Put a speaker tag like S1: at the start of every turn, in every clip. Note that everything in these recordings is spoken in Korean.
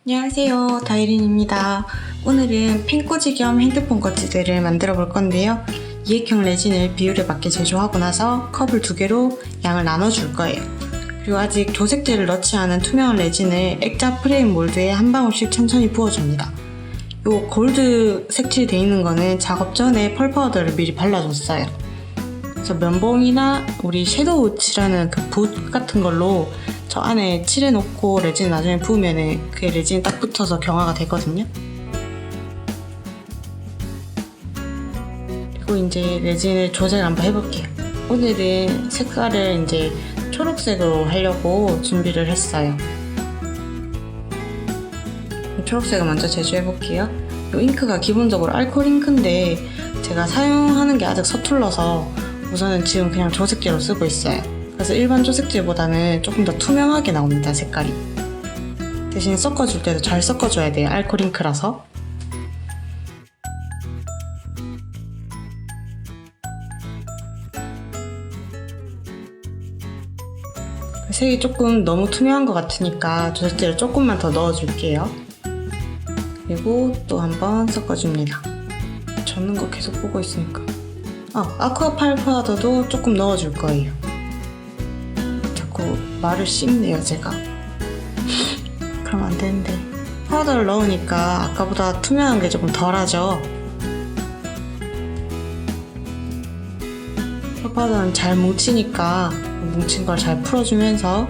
S1: 안녕하세요, 다이린입니다. 오늘은 펜꽂이 겸 핸드폰 꽂이들을 만들어 볼 건데요. 이액형 레진을 비율에 맞게 제조하고 나서 컵을 2개로 양을 나눠줄 거예요. 그리고 아직 조색제를 넣지 않은 투명한 레진을 액자 프레임 몰드에 한 방울씩 천천히 부어줍니다. 요 골드 색칠되어 있는 거는 작업 전에 펄 파우더를 미리 발라줬어요. 그래서 면봉이나 우리 섀도우 칠하는 그 붓 같은 걸로 저 안에 칠해놓고 레진 나중에 부으면 그게 레진이 딱 붙어서 경화가 되거든요. 그리고 이제 레진을 조색을 한번 해볼게요. 오늘은 색깔을 이제 초록색으로 하려고 준비를 했어요. 초록색을 먼저 제조해볼게요. 이 잉크가 기본적으로 알코올 잉크인데 제가 사용하는 게 아직 서툴러서 우선은 지금 그냥 조색제로 쓰고 있어요. 그래서 일반 조색제보다는 조금 더 투명하게 나옵니다, 색깔이. 대신 섞어줄 때도 잘 섞어줘야 돼요, 알코올 잉크라서. 색이 조금 너무 투명한 것 같으니까 조색제를 조금만 더 넣어줄게요. 그리고 또 한번 섞어줍니다. 젓는 거 계속 보고 있으니까. 아쿠아 팔 파우더도 조금 넣어줄 거예요. 자꾸 말을 씹네요, 제가. 그럼 안 되는데. 파우더를 넣으니까 아까보다 투명한 게 조금 덜하죠. 파우더는 잘 뭉치니까 뭉친 걸 잘 풀어주면서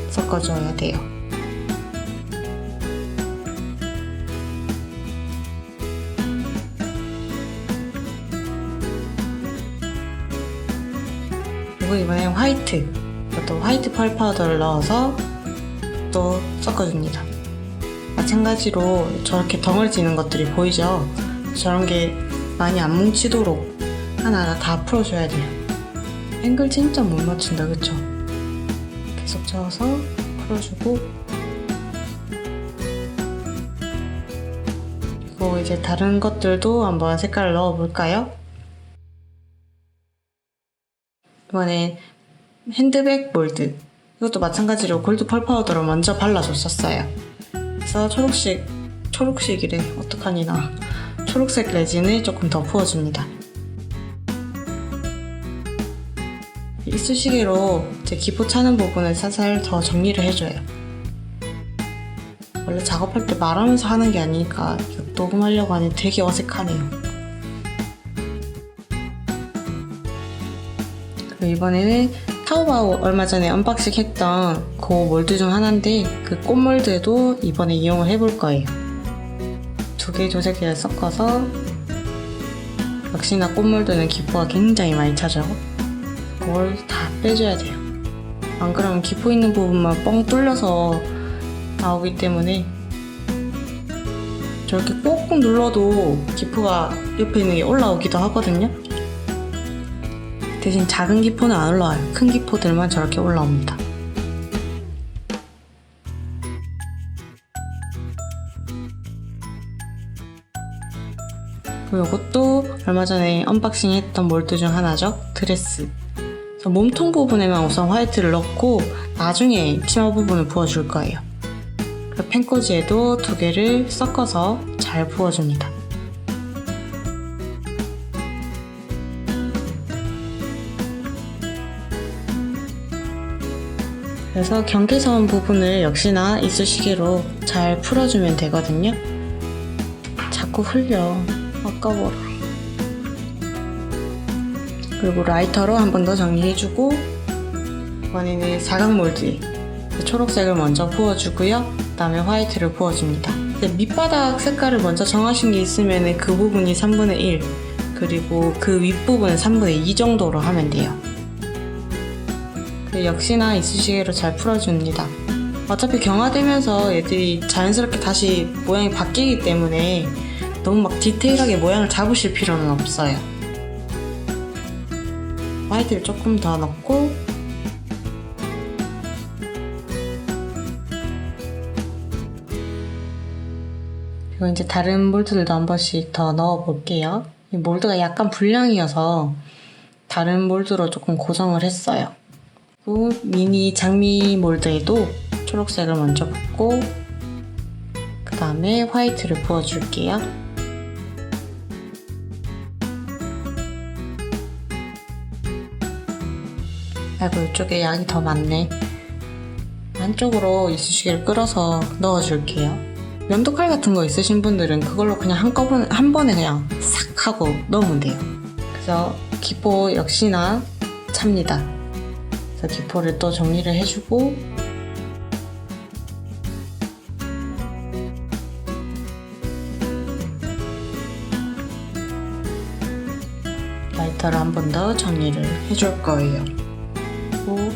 S1: 섞어줘야 돼요. 그리고 이번엔 화이트, 이것도 화이트 펄 파우더를 넣어서 또 섞어줍니다. 마찬가지로 저렇게 덩어리지는 것들이 보이죠? 저런 게 많이 안 뭉치도록 하나하나 다 풀어줘야 돼요. 앵글 진짜 못 맞춘다, 그쵸? 계속 저어서 풀어주고, 그리고 이제 다른 것들도 한번 색깔을 넣어볼까요? 이번엔 핸드백 몰드, 이것도 마찬가지로 골드 펄 파우더로 먼저 발라줬었어요. 그래서 초록색이래, 어떡하니 나. 초록색 레진을 조금 더 부어줍니다. 이쑤시개로 제 기포 차는 부분을 살살 더 정리를 해줘요. 원래 작업할 때 말하면서 하는 게 아니니까 녹음하려고 하니 되게 어색하네요. 그리고 이번에는 타오바오 얼마 전에 언박싱 했던 그 몰드 중 하나인데 그 꽃 몰드에도 이번에 이용을 해볼 거예요. 2개의 조색제를 섞어서, 역시나 꽃 몰드는 기포가 굉장히 많이 차죠. 그걸 다 빼줘야 돼요. 안 그러면 기포 있는 부분만 뻥 뚫려서 나오기 때문에 저렇게 꾹꾹 눌러도 기포가 옆에 있는 게 올라오기도 하거든요. 대신 작은 기포는 안 올라와요. 큰 기포들만 저렇게 올라옵니다. 그리고 이것도 얼마 전에 언박싱 했던 몰드 중 하나죠. 드레스. 몸통 부분에만 우선 화이트를 넣고 나중에 치마 부분을 부어줄 거예요. 그리고 펜꽂이에도 2개를 섞어서 잘 부어줍니다. 그래서 경계선 부분을 역시나 이쑤시개로 잘 풀어주면 되거든요. 자꾸 흘려. 아까워라. 그리고 라이터로 한 번 더 정리해주고, 이번에는 사각 몰드에 초록색을 먼저 부어주고요. 그 다음에 화이트를 부어줍니다. 밑바닥 색깔을 먼저 정하신 게 있으면 그 부분이 3분의 1, 그리고 그 윗부분은 3분의 2 정도로 하면 돼요. 역시나 이쑤시개로 잘 풀어줍니다. 어차피 경화되면서 얘들이 자연스럽게 다시 모양이 바뀌기 때문에 너무 막 디테일하게 모양을 잡으실 필요는 없어요. 화이트를 조금 더 넣고, 그리고 이제 다른 몰드들도 한 번씩 더 넣어 볼게요. 이 몰드가 약간 불량이어서 다른 몰드로 조금 고정을 했어요. 그리고 미니 장미 몰드에도 초록색을 먼저 붓고 그 다음에 화이트를 부어줄게요. 아이고, 이쪽에 양이 더 많네. 안쪽으로 이쑤시개를 끌어서 넣어줄게요. 면도칼 같은 거 있으신 분들은 그걸로 그냥 한 번에 그냥 싹 하고 넣으면 돼요. 그래서 기포 역시나 찹니다. 그래서 기포를 또 정리를 해주고 라이터를 한 번 더 정리를 해줄 거예요. 그리고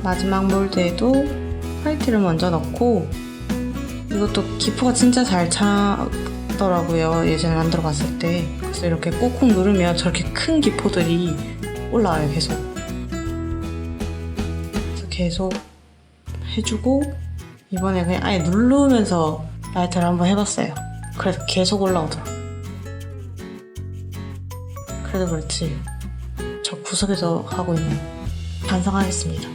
S1: 마지막 몰드에도 화이트를 먼저 넣고 이것도 기포가 진짜 잘 차더라고요. 예전에 만들어봤을 때. 그래서 이렇게 꾹꾹 누르면 저렇게 큰 기포들이 올라와요. 계속. 그래서 계속 해주고 이번에 그냥 아예 누르면서 라이터를 한번 해봤어요. 그래서 계속 올라오더라. 그래도 그렇지 저 구석에서 하고 있는 반성하겠습니다.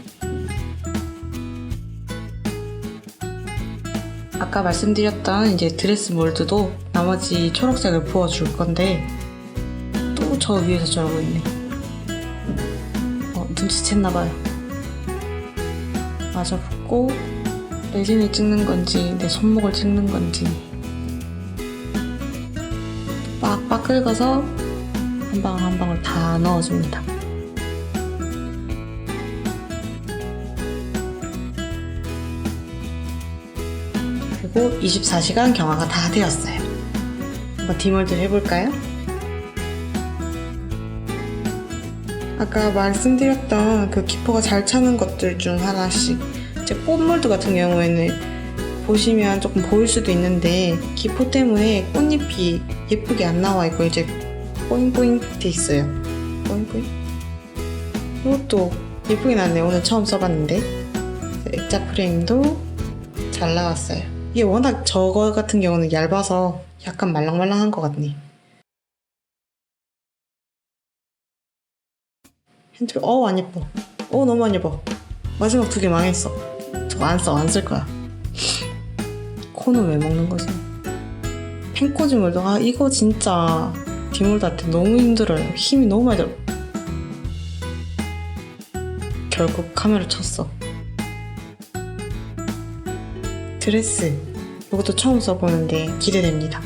S1: 아까 말씀드렸던 이제 드레스 몰드도 나머지 초록색을 부어줄 건데 또 저 위에서 저러고 있네. 눈치챘나봐요. 마저 붓고 레진을 찍는 건지 내 손목을 찍는 건지 빡빡 긁어서 한 방울 한 방울 다 넣어줍니다. 그리고 24시간 경화가 다 되었어요. 한번 디몰드를 해볼까요? 아까 말씀드렸던 그 기포가 잘 차는 것들 중 하나씩 이제 꽃몰드 같은 경우에는 보시면 조금 보일 수도 있는데 기포 때문에 꽃잎이 예쁘게 안 나와 있고 이제 뽀잉뽀잉 돼 있어요. 뽀잉뽀잉. 이것도 예쁘게 나왔네요. 오늘 처음 써봤는데. 액자 프레임도 잘 나왔어요. 이게 워낙 저거 같은 경우는 얇아서 약간 말랑말랑한 것 같네. 핸들 안 예뻐. 너무 안 예뻐. 마지막 2개 망했어. 저거 안 쓸 거야. 코는 왜 먹는 거지? 펜코지몰드 이거 진짜 디몰드한테 너무 힘들어요. 힘이 너무 많이 들어. 결국 카메라 쳤어. 드레스 이것도 처음 써보는데 기대됩니다.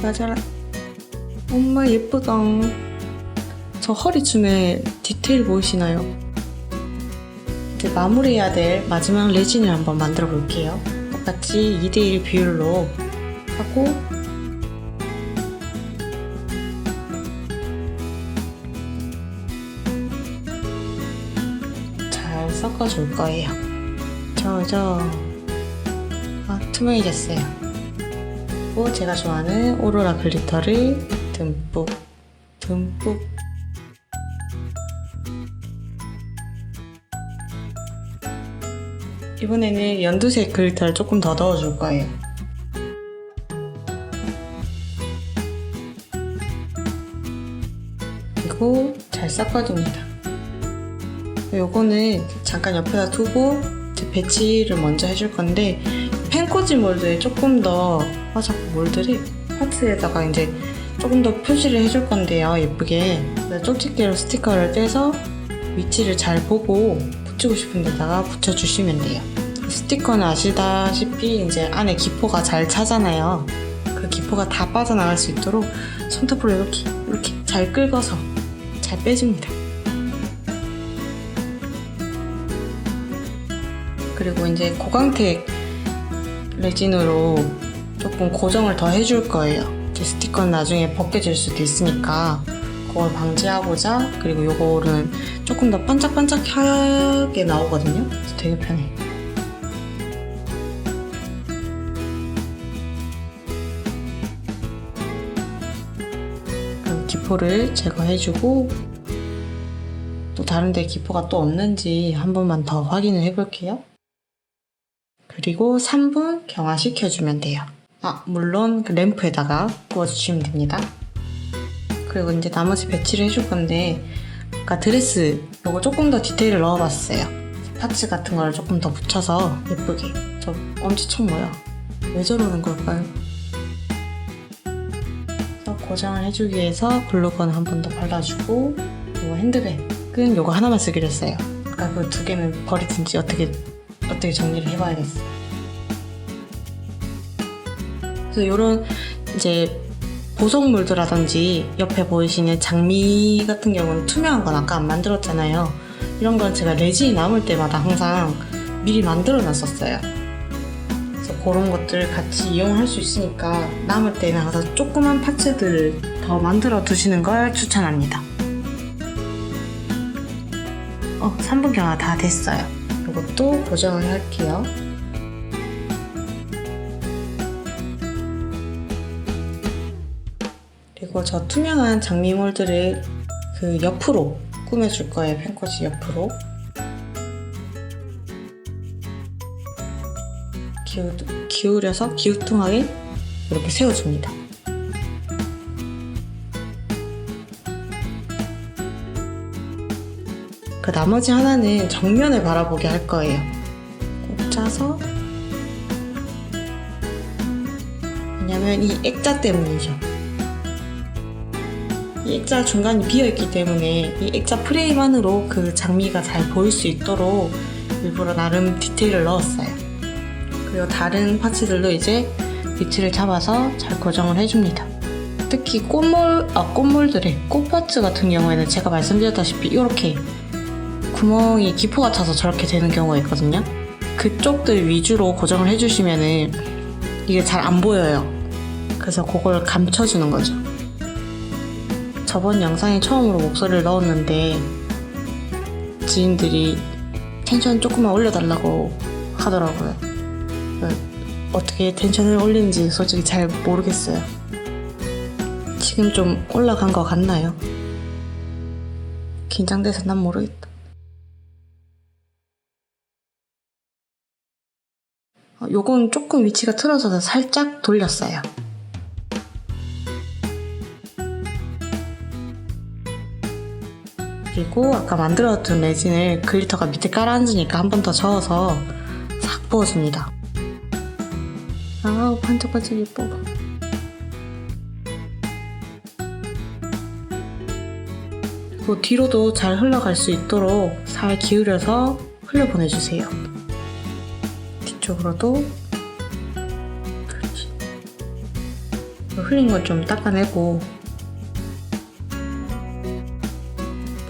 S1: 맞아라. 엄마 예쁘다. 저 허리춤에 디테일 보이시나요? 이제 마무리해야 될 마지막 레진을 한번 만들어 볼게요. 똑같이 2대1 비율로 하고 잘 섞어줄 거예요. 투명해졌어요. 그리고 제가 좋아하는 오로라 글리터를 듬뿍 이번에는 연두색 글리터를 조금 더 넣어줄 거예요. 그리고 잘 섞어줍니다. 요거는 잠깐 옆에다 두고 이제 배치를 먼저 해줄 건데 펜코지 몰드에 조금 더 자꾸 몰드를 파트에다가 이제 조금 더 표시를 해줄 건데요. 예쁘게 쪽집게로 스티커를 떼서 위치를 잘 보고 붙이고 싶은 데다가 붙여주시면 돼요. 스티커는 아시다시피 이제 안에 기포가 잘 차잖아요. 그 기포가 다 빠져나갈 수 있도록 손톱으로 이렇게 잘 긁어서 잘 빼줍니다. 그리고 이제 고광택 레진으로 조금 고정을 더 해줄 거예요. 스티커는 나중에 벗겨질 수도 있으니까 그걸 방지하고자. 그리고 요거는 조금 더 반짝반짝하게 나오거든요. 그래서 되게 편해. 그럼 기포를 제거해주고 또 다른데 기포가 또 없는지 한 번만 더 확인을 해볼게요. 그리고 3분 경화시켜주면 돼요. 물론 그 램프에다가 구워주시면 됩니다. 그리고 이제 나머지 배치를 해줄 건데 아까 드레스 요거 조금 더 디테일을 넣어봤어요. 파츠 같은 걸 조금 더 붙여서 예쁘게. 저 엄지척 뭐야? 왜 저러는 걸까요? 그래서 고정을 해주기 위해서 글루건 한 번 더 발라주고, 요 핸드백은 요거 하나만 쓰기로 했어요. 아까 그 두 개는 버리든지 어떻게 정리를 해봐야겠어. 그래서 요런 이제 보석 몰드라든지 옆에 보이시는 장미 같은 경우는 투명한 건 아까 안 만들었잖아요. 이런 건 제가 레진이 남을 때마다 항상 미리 만들어 놨었어요. 그래서 그런 것들 같이 이용할 수 있으니까 남을 때는 항상 조그만 파츠들을 더 만들어 두시는 걸 추천합니다. 3분경화 다 됐어요. 이것도 고정을 할게요. 그리고 저 투명한 장미 몰드를 그 옆으로 꾸며줄 거예요. 펜꽂이 옆으로. 기울여서 기우뚱하게 이렇게 세워줍니다. 그 나머지 하나는 정면을 바라보게 할 거예요. 꼭 짜서. 왜냐면 이 액자 때문이죠. 이 액자 중간이 비어있기 때문에 이 액자 프레임 안으로 그 장미가 잘 보일 수 있도록 일부러 나름 디테일을 넣었어요. 그리고 다른 파츠들도 이제 위치를 잡아서 잘 고정을 해줍니다. 특히 꽃 파츠 같은 경우에는 제가 말씀드렸다시피 이렇게 구멍이 기포가 차서 저렇게 되는 경우가 있거든요. 그쪽들 위주로 고정을 해주시면은 이게 잘 안 보여요. 그래서 그걸 감춰주는 거죠. 저번 영상에 처음으로 목소리를 넣었는데 지인들이 텐션 조금만 올려달라고 하더라고요. 어떻게 텐션을 올리는지 솔직히 잘 모르겠어요. 지금 좀 올라간 것 같나요? 긴장돼서 난 모르겠다. 요건 조금 위치가 틀어져서 살짝 돌렸어요. 그리고 아까 만들어둔 레진을 글리터가 밑에 깔아앉으니까 한 번 더 저어서 싹 부어줍니다. 아우 반짝반짝 예뻐. 그리고 뒤로도 잘 흘러갈 수 있도록 잘 기울여서 흘려보내주세요. 뒤쪽으로도. 그렇지. 흘린 건 좀 닦아내고.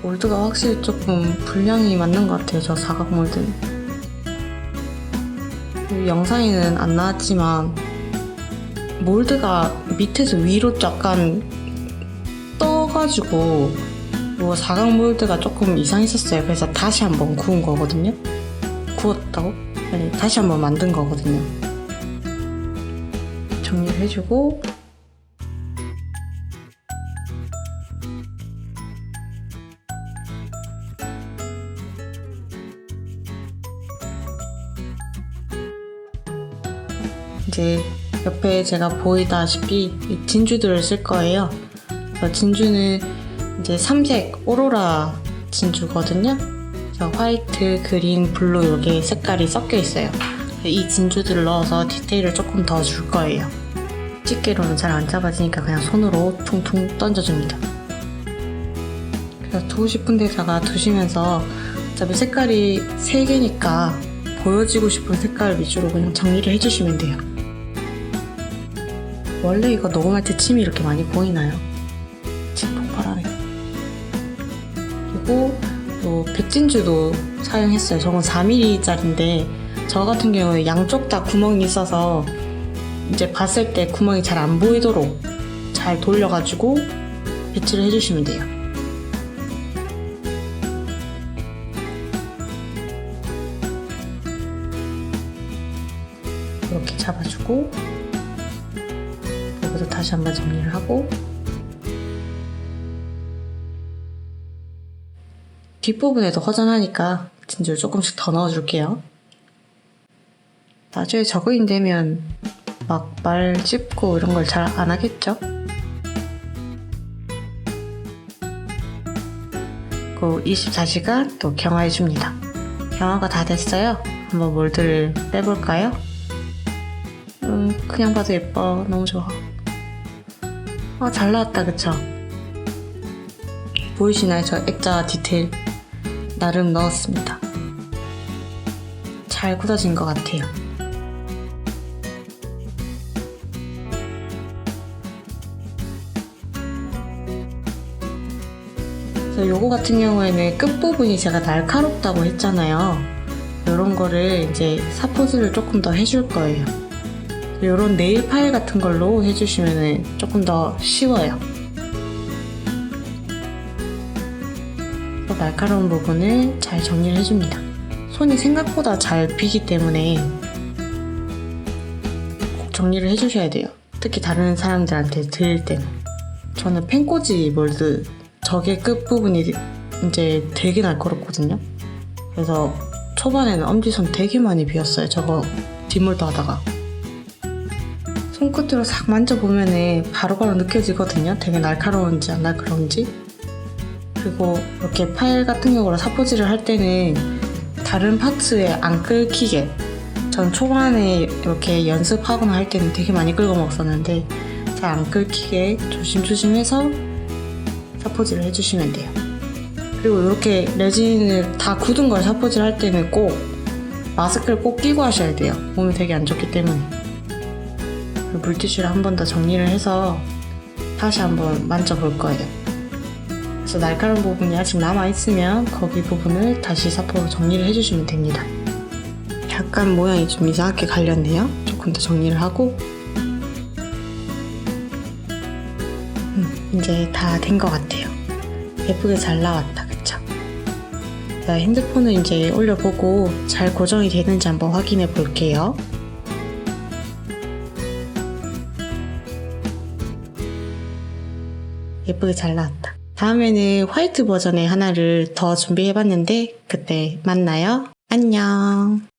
S1: 몰드가 확실히 조금 분량이 맞는 것 같아요. 저 사각 몰드는. 영상에는 안 나왔지만 몰드가 밑에서 위로 약간 떠가지고 뭐 사각 몰드가 조금 이상했었어요. 그래서 다시 한번 구운 거거든요. 구웠다고? 아니 다시 한번 만든 거거든요. 정리를 해주고 이제 옆에 제가 보이다시피 이 진주들을 쓸 거예요. 진주는 이제 3색 오로라 진주거든요. 화이트, 그린, 블루 이렇게 색깔이 섞여 있어요. 이 진주들을 넣어서 디테일을 조금 더 줄 거예요. 집게로는 잘 안 잡아지니까 그냥 손으로 퉁퉁 던져줍니다. 그래서 두고 싶은 데다가 두시면서 어차피 색깔이 3개니까 보여지고 싶은 색깔 위주로 그냥 정리를 해주시면 돼요. 원래 이거 녹음할 때 침이 이렇게 많이 보이나요? 침 폭발하네. 그리고 또 백진주도 사용했어요. 저건 4mm짜리인데 저 같은 경우에 양쪽 다 구멍이 있어서 이제 봤을 때 구멍이 잘 안 보이도록 잘 돌려가지고 배치를 해주시면 돼요. 이렇게 잡아주고 여기도 다시 한번 정리를 하고 뒷부분에도 허전하니까 진주를 조금씩 더 넣어줄게요. 나중에 적응이 되면 막 말 씹고 이런 걸 잘 안 하겠죠? 그리고 24시간 또 경화해줍니다. 경화가 다 됐어요. 한번 몰드를 빼볼까요? 그냥 봐도 예뻐. 너무 좋아. 잘 나왔다, 그쵸? 보이시나요? 저 액자 디테일 나름 넣었습니다. 잘 굳어진 것 같아요. 그래서 요거 같은 경우에는 끝부분이 제가 날카롭다고 했잖아요. 요런 거를 이제 사포질을 조금 더 해줄 거예요. 요런 네일 파일 같은 걸로 해주시면 조금 더 쉬워요. 날카로운 부분을 잘 정리를 해줍니다. 손이 생각보다 잘 비기 때문에 꼭 정리를 해주셔야 돼요. 특히 다른 사람들한테 드릴 때는. 저는 펜꽂이 몰드 저게 끝부분이 이제 되게 날카롭거든요. 그래서 초반에는 엄지손 되게 많이 비었어요. 저거 뒷몰드 하다가. 손끝으로 싹 만져보면 바로바로 느껴지거든요. 되게 날카로운지 안 날카로운지. 그리고 이렇게 파일 같은 경우로 사포질을 할 때는 다른 파츠에 안 긁히게, 전 초반에 이렇게 연습하거나 할 때는 되게 많이 긁어 먹었었는데 잘 안 긁히게 조심조심해서 사포질을 해주시면 돼요. 그리고 이렇게 레진을 다 굳은 걸 사포질 할 때는 꼭 마스크를 꼭 끼고 하셔야 돼요. 몸에 되게 안 좋기 때문에. 물티슈를 한 번 더 정리를 해서 다시 한번 만져볼 거예요. 그래서 날카로운 부분이 아직 남아있으면 거기 부분을 다시 사포로 정리를 해주시면 됩니다. 약간 모양이 좀 이상하게 갈렸네요. 조금 더 정리를 하고 이제 다 된 것 같아요. 예쁘게 잘 나왔다, 그쵸? 자, 핸드폰을 이제 올려보고 잘 고정이 되는지 한번 확인해 볼게요. 예쁘게 잘 나왔다. 다음에는 화이트 버전의 하나를 더 준비해봤는데 그때 만나요. 안녕.